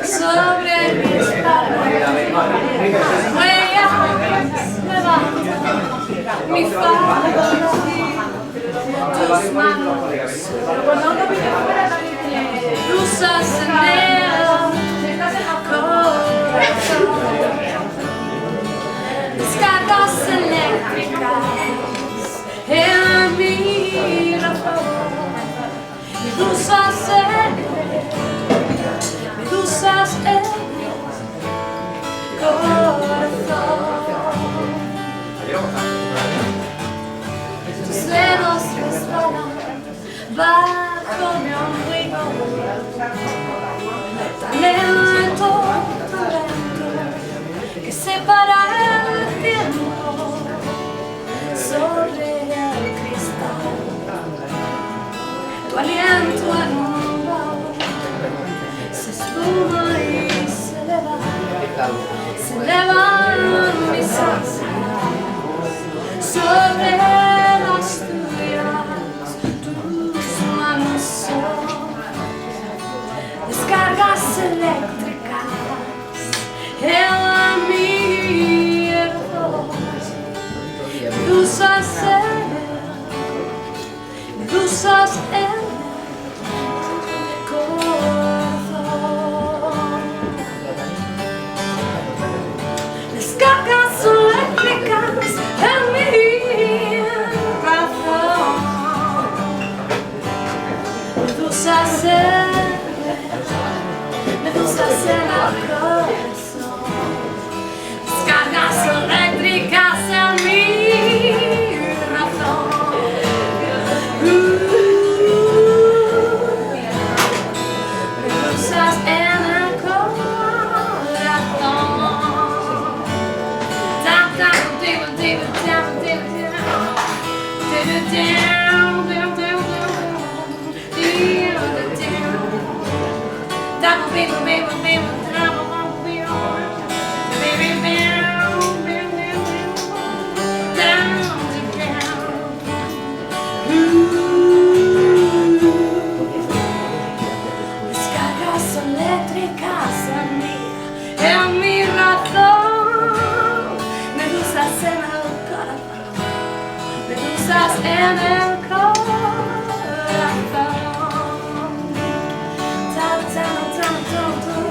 sobre mis palabras, levanta mi falda, tus manos, cruzas en el corazón, descargas eléctricas en mi razón, medusas en corazón. Tus dedos resbalan bajo mi ombligo, tan lento que separa el tiempo sobre el cristal. Tu aliento en un vaho se espuma y se elevan mis ansias sobre las tuyas. Tus manos son descargas eléctricas en mi error, medusas en corazón, descargas eléctricas en mi razón, medusas en el corazón, descargas eléctricas en mi razón. Medusas en el corazón. Down, down, down, down, down, descargas eléctricas en mi razón, medusas en el corazón, medusas en el corazón. Down, down, down, down, down.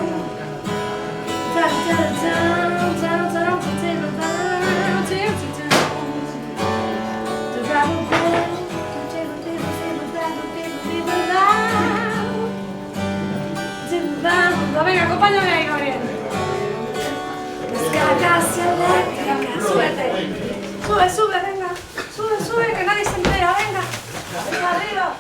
Down, down, down, down, down, venga, acompáñame ahí, Gabriel. Descargas eléctricas, súbete. Sube, sube, venga. Sube, sube, que nadie se entera, venga. Venga, arriba.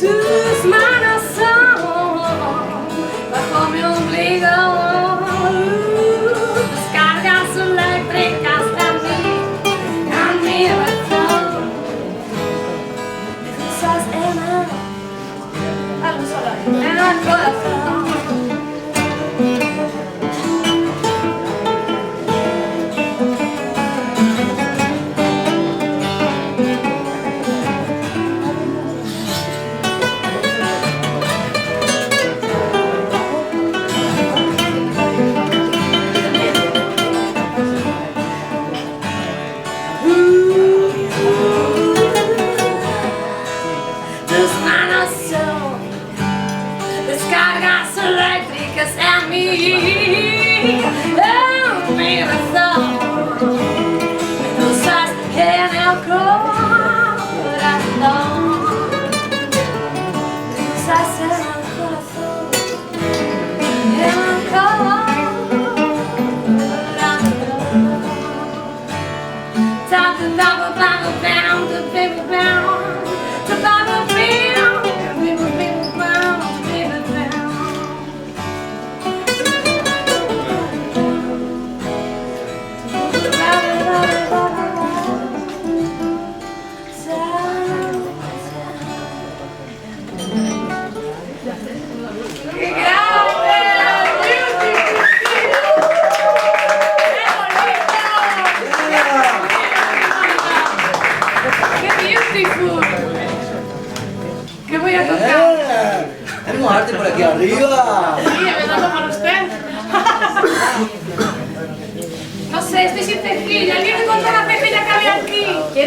Tus manos son bajo mi ombligo, descargas eléctricas a mi razón, medusas en el corazón.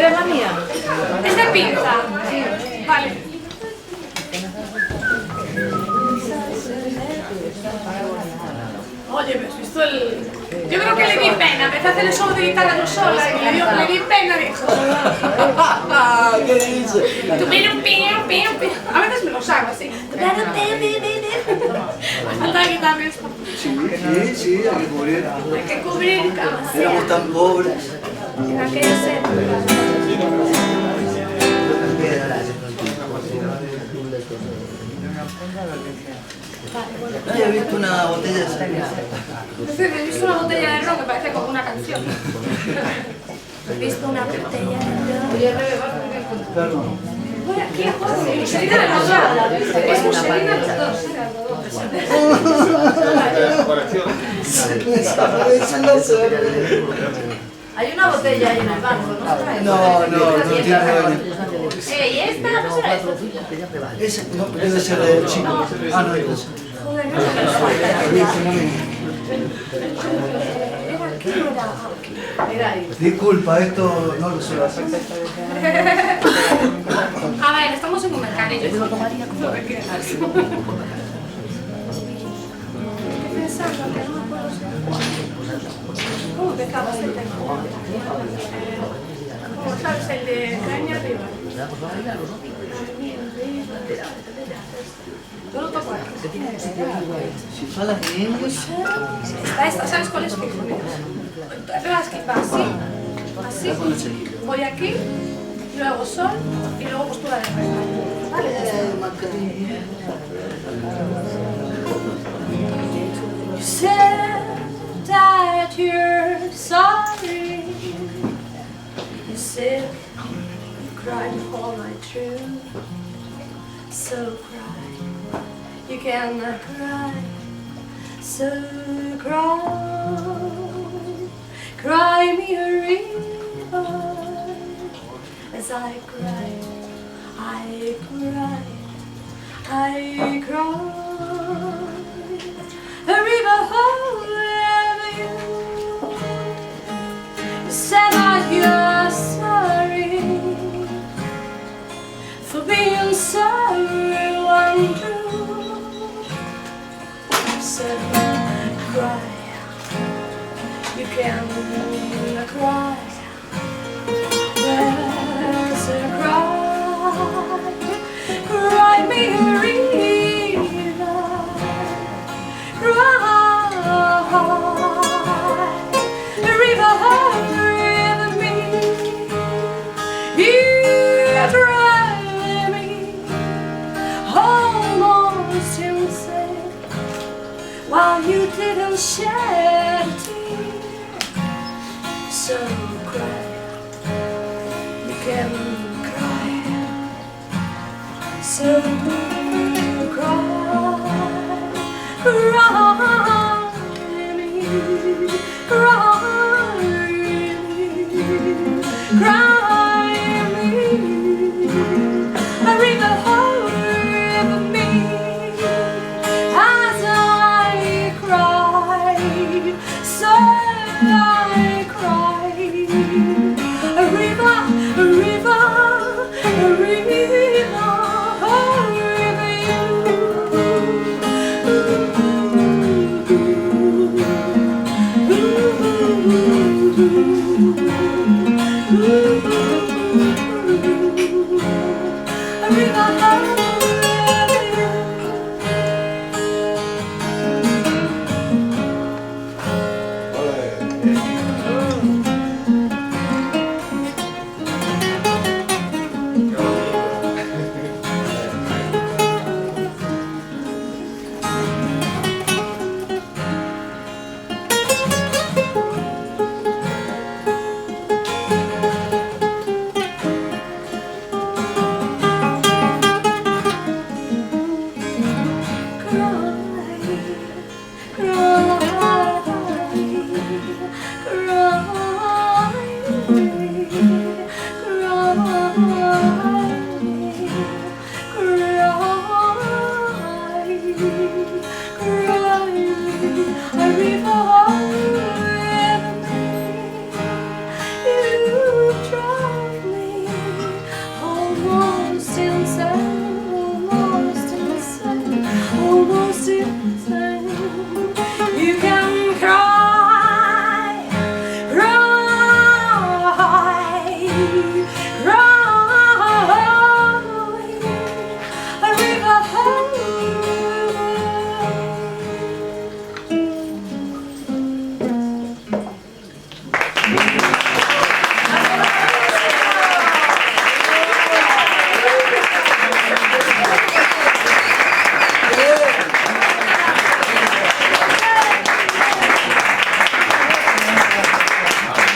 ¿Quieres la mía? Es de pinza. Vale. Oye, ¿me has visto el...? Yo creo que le di pena. Empecé a hacer el solo de guitarra yo sola y le di pena, dijo. ¿Qué dice? A veces me los hago así. Falta de guitarra esto. Sí, hay que cubrir. Hay que cubrir cada Éramos tan pobres. en aquellas épocas. No, he visto una botella de cerveza. He visto una botella de ron que parece como una canción. He visto una botella de ron. Perdón. Voy aquí a José. Muselina de los dos. Es muselina de los dos. Hay una botella ahí en el banco, ¿no? No tiene dueño. ¿Y esta? ¿No será esta? Ese no, debe ser del chico. Ah, no, entonces. Joder, no Mira ahí. Disculpa, esto no lo sé hacer. A ver, estamos en un mercadillo. Yo lo tomaría como que quieras. Estoy pensando que no me acuerdo si... ¿Cómo empezaba este tema? ¿Cómo sabes el de caña arriba? Yo lo toco aquí. Si falas en inglés. Esta, ¿sabes cuál es? Así, voy aquí, luego sol y luego postura de rey. Vale, ya está. You said that you're sorry. You said you cried all night through. So cry, you cannot cry. So cry, cry me a river. As I cried, I cried, I cried. A river over you. You said that you're sorry for being sorry untrue. You said cry, you can cry. There's a cry, cry me a river. Cry, a river over me. You drive me almost insane while you didn't shed a tear. So cry, you can cry. So cry, cry me, cry me, cry me. A river over me as I cry. So I cry. A river, a river, a river over you. A river over you.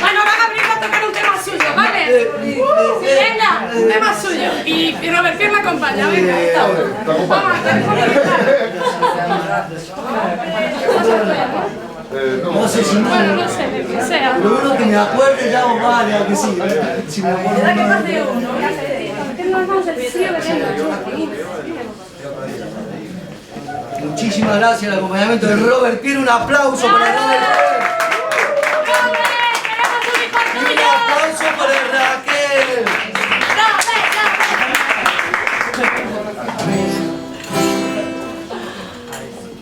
Bueno, ahora Gabriel va a tocar un tema suyo, ¿vale? Venga, un tema suyo. Y Robert, ¿quién me acompaña? Venga, vamos a No sé si bueno, no sé, lo que sea. lo único que me acuerde ya o vale, a que sí. Si me acuerdo ¿Verdad que mal. más de uno? Tengo las manos del frío que tengo. Muchísimas gracias al acompañamiento de Robert. Quiero un aplauso para Robert. Un aplauso para Raquel.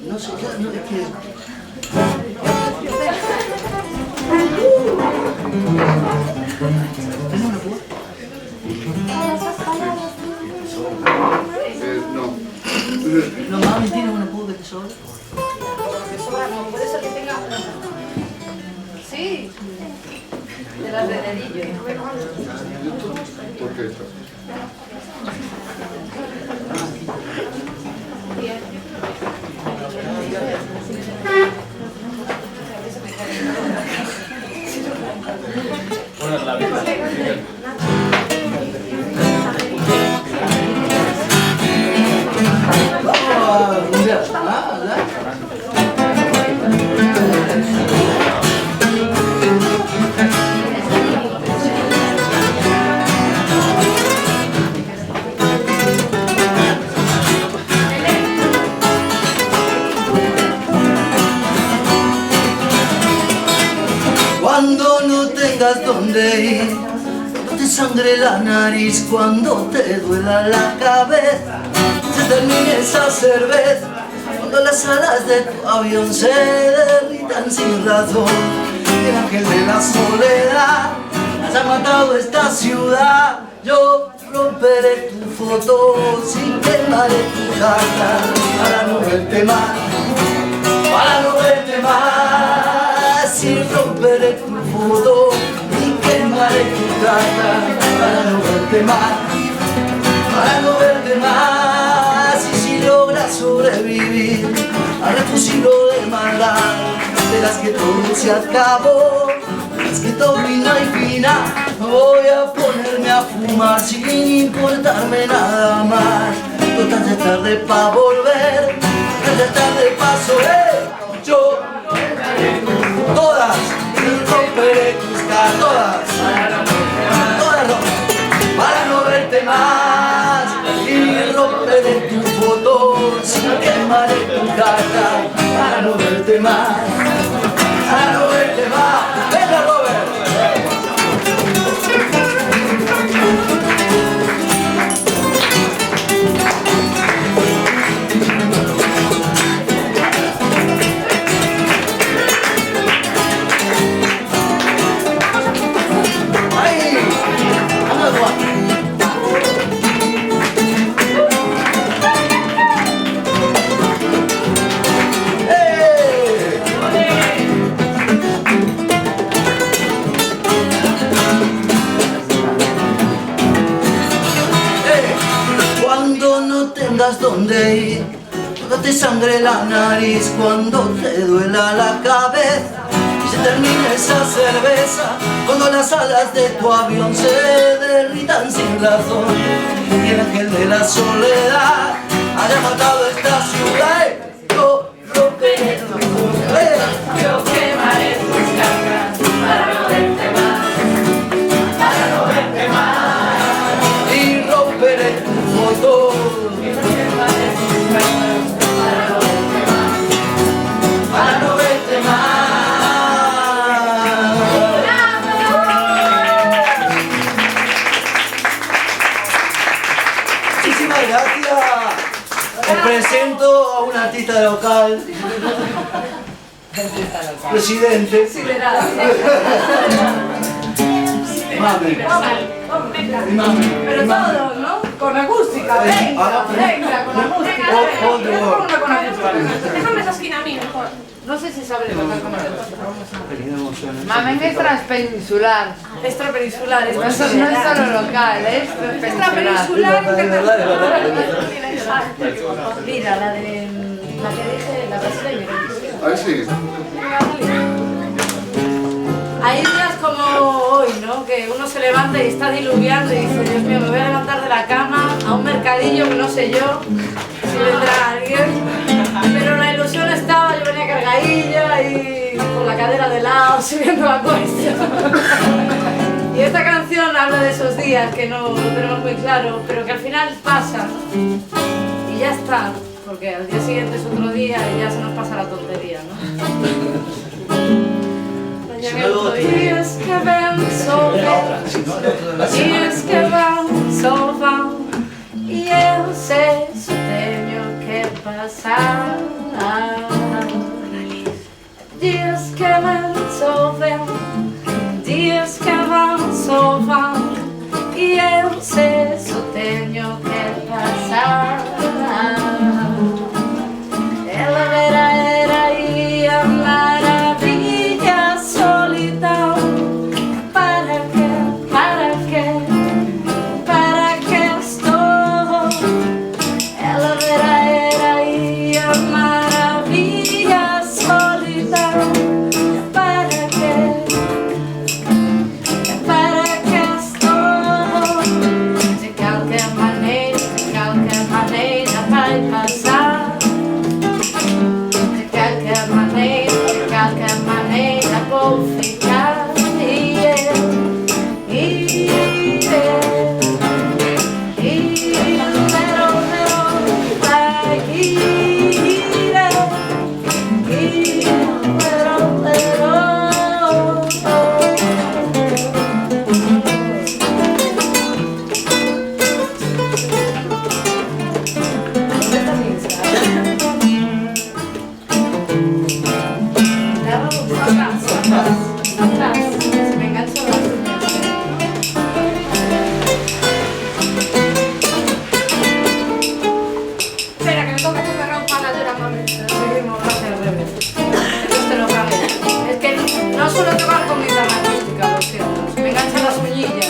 No sé, no es que... ¿Tenemos una púa? No, mami, ¿tiene una púa que sobra? Puede ser que tenga... Sí. De las de dedillo. ¿Por qué? Vamos a rumbear. Ah, ¿verdad? Cuando no tengas dónde ir, cuando te sangre la nariz, cuando te duela la cabeza, se termine esa cerveza, cuando las alas de tu avión se derritan sin razón, y el ángel de la soledad haya matado esta ciudad, yo romperé tu foto, sin quemaré tu carta, para no verte más, para no verte más, y romperé tu foto y quemaré tu carta para no verte más, para no verte más. Y si logras sobrevivir al refugio de maldad, verás que todo se acabó, verás que todo vino y final. Voy a ponerme a fumar sin importarme nada más. Total ya es tarde pa' volver, ya es tarde pa' soler. Yo todas, y romperé tus caras, todas no, para no verte más, y romperé tu foto, sin quemaré tu carta, para no verte más, para no verte más. Venga, Robert. Cuando no tengas dónde ir, cuando te sangre la nariz, cuando te duela la cabeza y se termine esa cerveza, cuando las alas de tu avión se derritan sin razón y el ángel de la soledad haya matado esta ciudad, yo romperé tu foto, yo quemaré tus cargas para no verte más, para no verte más, y romperé tu foto. Para no verte más. Muchísimas gracias. Os presento a un artista local, presidente. Mami. Mami. Pero todos, ¿no? Con acústica, venga, venga, con acústica. All the world. Con acústica. Déjame esa esquina a mí mejor. No sé si sabré tocar como el Mamen es transpeninsular. Extrapeninsular, No es solo local, es extrapeninsular internacional. Mira, la que dije, la brasileña. Ahí sí. Hay días como hoy, ¿no? Que uno se levanta y está diluviando y dice, Dios mío, me voy a levantar de la cama a un mercadillo que no sé yo si vendrá alguien. Pero la ilusión estaba, yo venía cargadilla y con la cadera de lado subiendo la cuesta. Y esta canción habla de esos días que no lo tenemos muy claro, pero que al final pasan y ya está, porque al día siguiente es otro día y ya se nos pasa la tontería, ¿no? Dias que ven sobre, dias que van sobre, e eu sei se tenho que passar. Dias que vêm sobre, dias que vão sobre, e eu sei se tenho que passar. Ela era aí a maravilha, solidão. Para que estou? Ela era aí a maravilha, solidão. Para que estou? De qualquer maneira vai passar. De qualquer maneira vou ficar. Me engancho las uñas. Espera, que me toca que me rompa la llora, mami. Seguimos hacia el revés. Entonces te lo cagué. Es que no suelo tocar con mi guitarra acústica, lo siento. Se me enganchan las uñillas.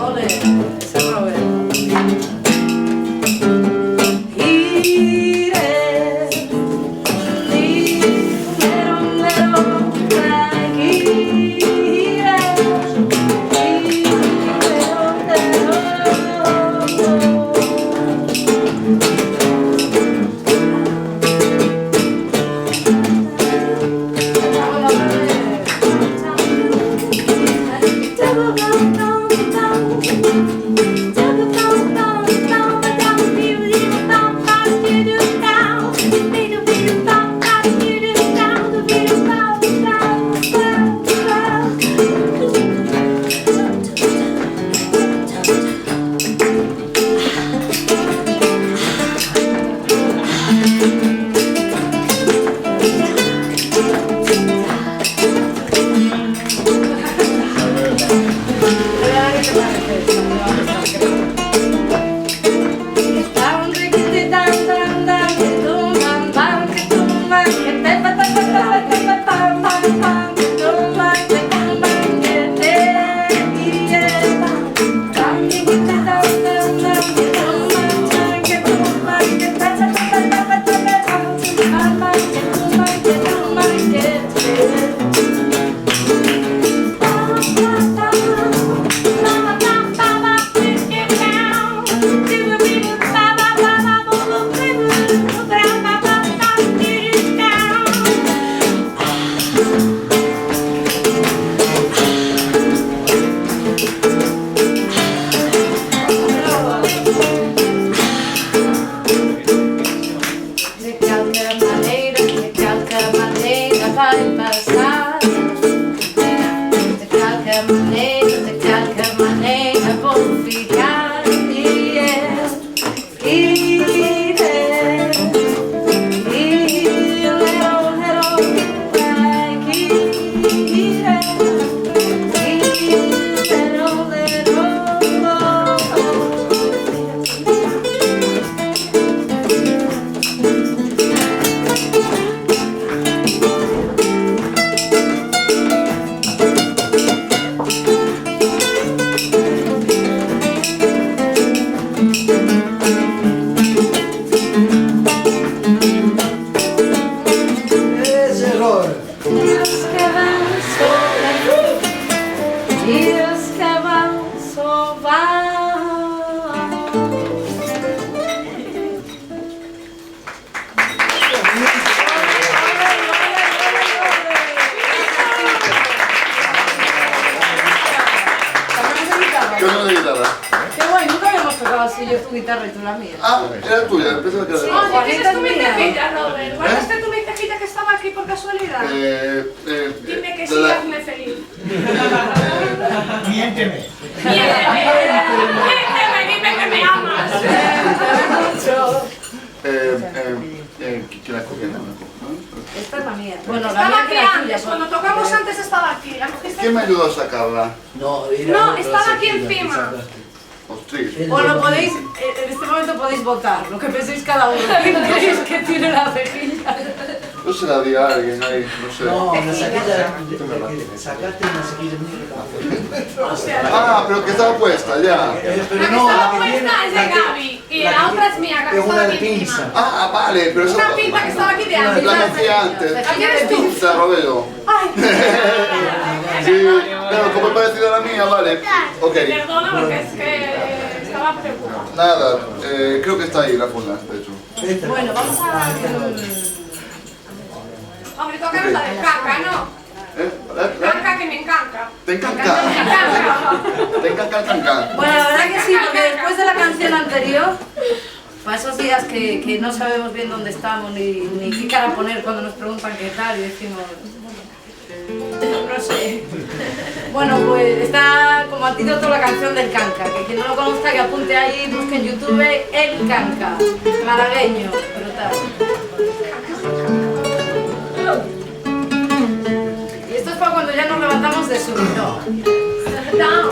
Ole, ese Robert. así, yo tu guitarra y tú la mía. Ah, era tuya, pensaba que era de Sí. Rafa. Oye, ¿quién es tu Juanita es mensajilla, Robert? ¿Guardaste tu mensajilla que estaba aquí por casualidad? Dime que sí, hazme feliz. Miénteme. Miénteme, dime que me amas. ¿Quién la cogió? Esta es la mía. Bueno, la Estaba mía aquí que la tuya. antes, cuando tocamos antes estaba aquí. ¿La cogiste? ¿Quién me ayudó a sacarla? No, No, estaba aquí encima. Ostras. Bueno, podéis, en este momento podéis votar, lo que penséis cada uno. ¿Quién creéis que tiene la cejilla? Yo se la di a alguien ahí, no sé. No, la saquilla, sacaste una sequilla muy O sea, Ah, pero que estaba puesta ya. la pero que no, estaba la que tiene, puesta es de Gaby y la otra es mía, que es estaba una aquí de encima. pinza. Ah, vale, pero eso Una pinta que estaba aquí de antes. la hacía antes. ¿La quieres tú? Se la robé yo. Sí, claro, como es parecida a la mía, vale. Ok, Perdona porque es que estaba preocupada. nada, creo que está ahí la funda, de hecho. Bueno, vamos a... Hombre, tócanos la de caca, ¿no? Caca que me encanta. Te Me encanta. encanta. Te encanta el cancán. Bueno, la verdad que sí, porque después de la canción anterior, para esos días que no sabemos bien dónde estamos ni qué cara poner cuando nos preguntan qué tal y decimos... No sé. Bueno, pues está como antídoto la canción del Canca, que quien no lo conozca que apunte ahí, busque en YouTube El Canca, malagueño, brutal. Y esto es para cuando ya nos levantamos de subidón. No.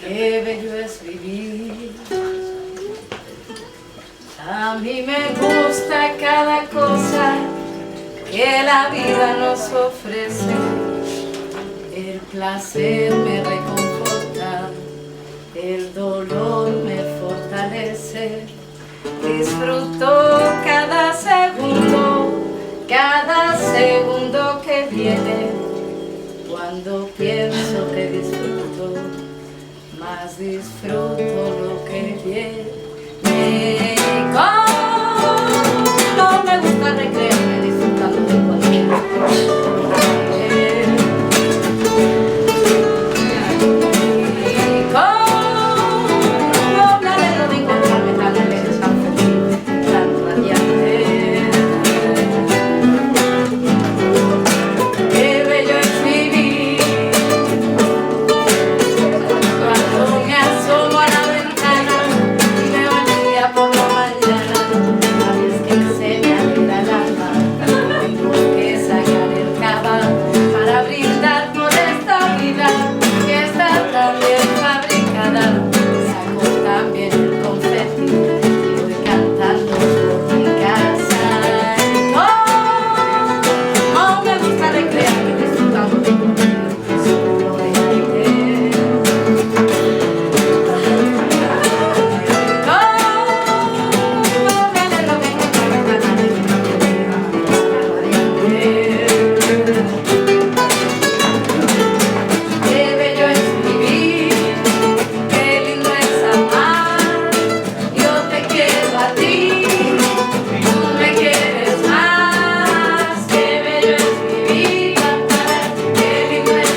Qué bello es vivir. A mí me gusta cada cosa que la vida nos ofrece. El placer me reconforta, el dolor me fortalece. Disfruto cada segundo que viene. Cuando pienso que disfruto, más disfruto lo que viene. No me gusta recrearme disfrutando de cualquier cosa. No me alegro de encontrarme tan alegre, tan feliz, tan radiante. Qué bello es vivir. Cuando me asomo a la ventana y veo el día por la mañana, sabes que se me alegra el alma. Tengo que sacar el cava para brindar por esta vida que está tan bien fabricada. Saco también el confeti y voy cantando por mi casa. Oh, me gusta recrearme disfrutando de cualquier solo de aire. Qué bello es vivir, qué lindo es amar. Yo te quiero a ti, tú me quieres más. Qué bello es vivir, qué lindo es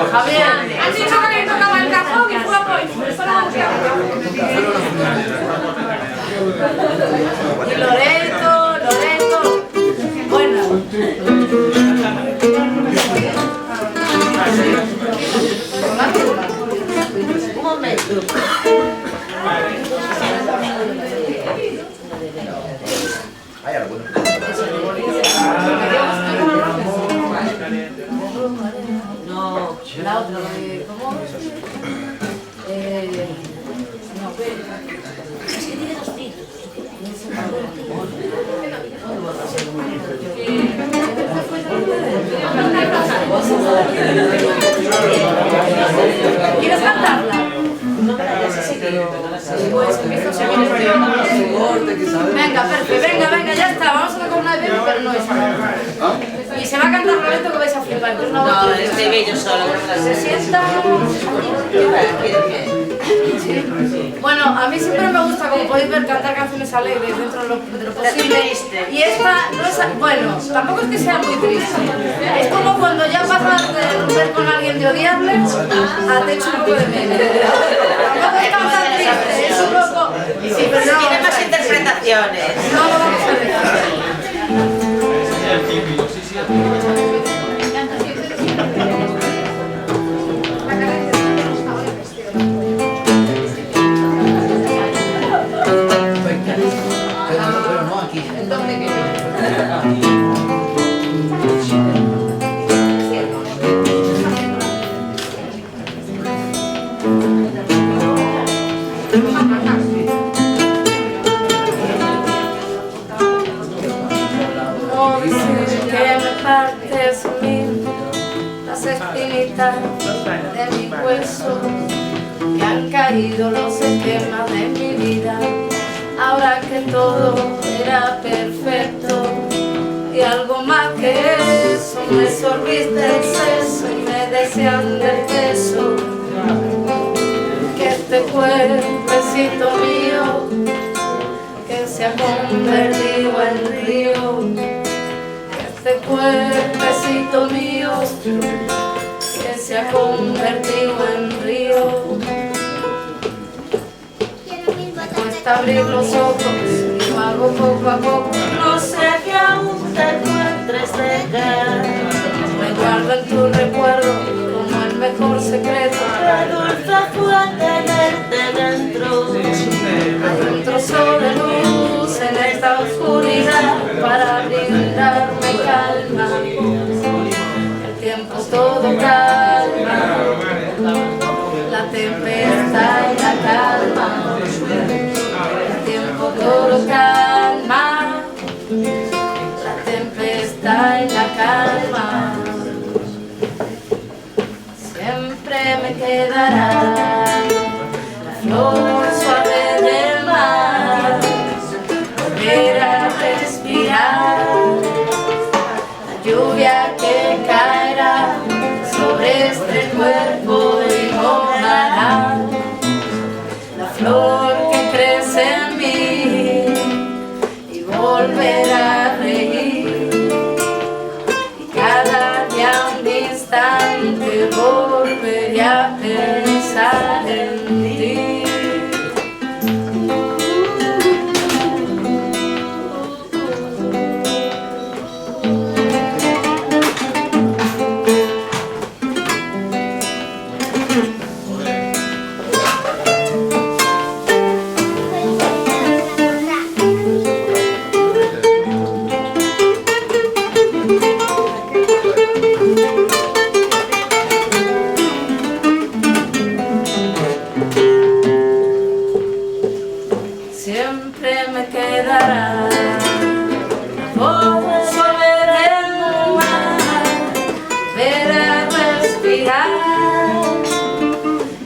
Javier. Han dicho que le tocaba el cajón y fue a Y Loreto. Bueno. Un momento. Hay alguno. No, la otra, ¿cómo? No, es que tiene dos títulos. ¿Quieres cantarla? Pues empiezo a seguir. Venga, perfecto, venga, ya está. Vamos a tocar una vez, pero no es. Y se va a cantar Loreto que vais a flipar. No, estoy bello solo. Se sienta. Bueno, a mí siempre me gusta, como podéis ver, cantar canciones alegres dentro de lo posible. Y esta no es, bueno, tampoco es que sea muy triste. Es como cuando ya pasas de romper con alguien, de odiarle, a te echo un poco de menos. Tampoco es tan triste, es un poco... Sí, pero no, tiene más interpretaciones. No lo vamos a dejar. Pero no aquí. No dices que me partes mil las espinitas de mi hueso, que han caído los esquemas de mi vida. Ahora que todo era perfecto y algo más que eso, me sorbiste el seso y me desean del beso. Que este cuerpecito mío, que se ha convertido en río, que este cuerpecito mío, que se ha convertido en río. Cuesta abrir los ojos y lo hago poco a poco. No sé que aún te encuentres cerca. Me guardo en tu recuerdo como el mejor secreto. Qué dulce fue tenerte dentro. Hay un trozo de luz en esta oscuridad para brindarme calma. El tiempo todo calma, la tempestad y la calma. Todo calma, la tempestad y la calma. Siempre me quedará la flor suave del mar, volver a respirar la lluvia que caerá sobre este cuerpo y mojará la flor que crece en mí. Volver a reír y cada día un instante volveré a pensar en ti. Siempre me quedará volver el mar, ver a respirar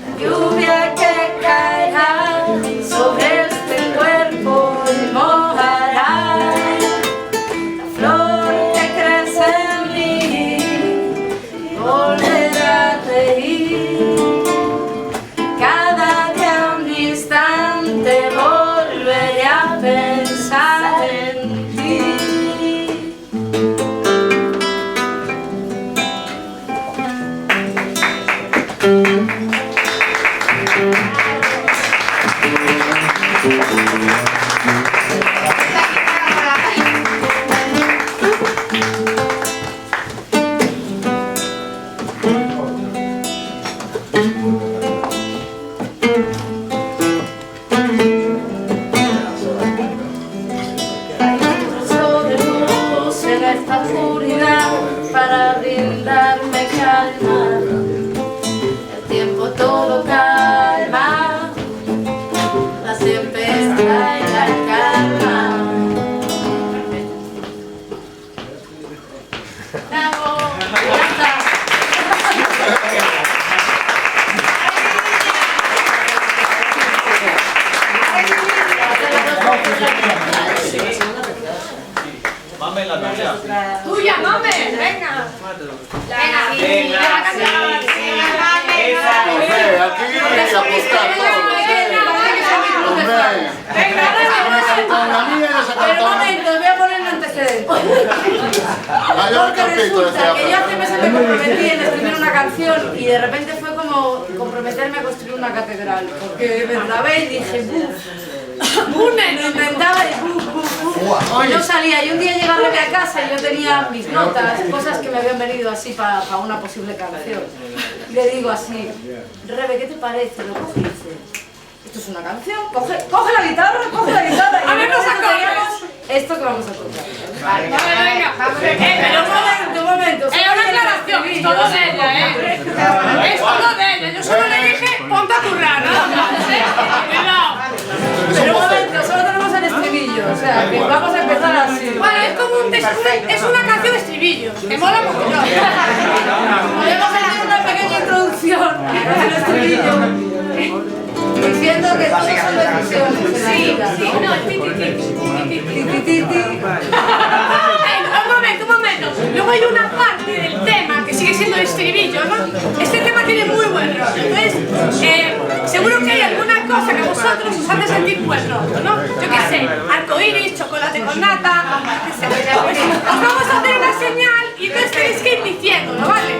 la lluvia que caerá sobre este cuerpo y mojará la flor que crece en mí y volver a reír cada día un instante. Volveré a pensar en ti. aquí hay que apostar todo. Pero un momento, voy a poner un antecedente. Porque resulta que yo hace meses me comprometí en escribir una canción y de repente fue como comprometerme a construir una catedral. Porque me grabé y dije, ¡buf! Lo intentaba y ¡buf! No salía. Y un día llegué a Rebe a casa y yo tenía mis notas, cosas que me habían venido así para una posible canción. Y le digo así, Rebe, ¿qué te parece? Lo cogí y dice, esto es una canción, coge la guitarra, y a ver, nos acordamos esto que vamos a tocar. Vale, venga. Pero un momento. Es una aclaración, es todo de ella, Es todo de ella. Yo solo le dije, ponte a currar, nada más, Pero un momento, solo tenemos el estribillo, o sea, que vamos a empezar así. Bueno, es como es una canción de estribillo, que mola mucho. Podemos hacer una pequeña introducción al estribillo. Diciendo que todos son decisiones en la vida, ¿no? Sí, no, un momento. Luego hay una parte del tema que sigue siendo el estribillo, ¿no? Este tema tiene muy buen rollo. Entonces, seguro que hay alguna cosa que a vosotros os hace sentir buen rollo, ¿no? Yo qué sé, arcoíris, chocolate con nata, qué sé. Os vamos a hacer una señal y entonces tenéis que ir diciéndolo, ¿vale?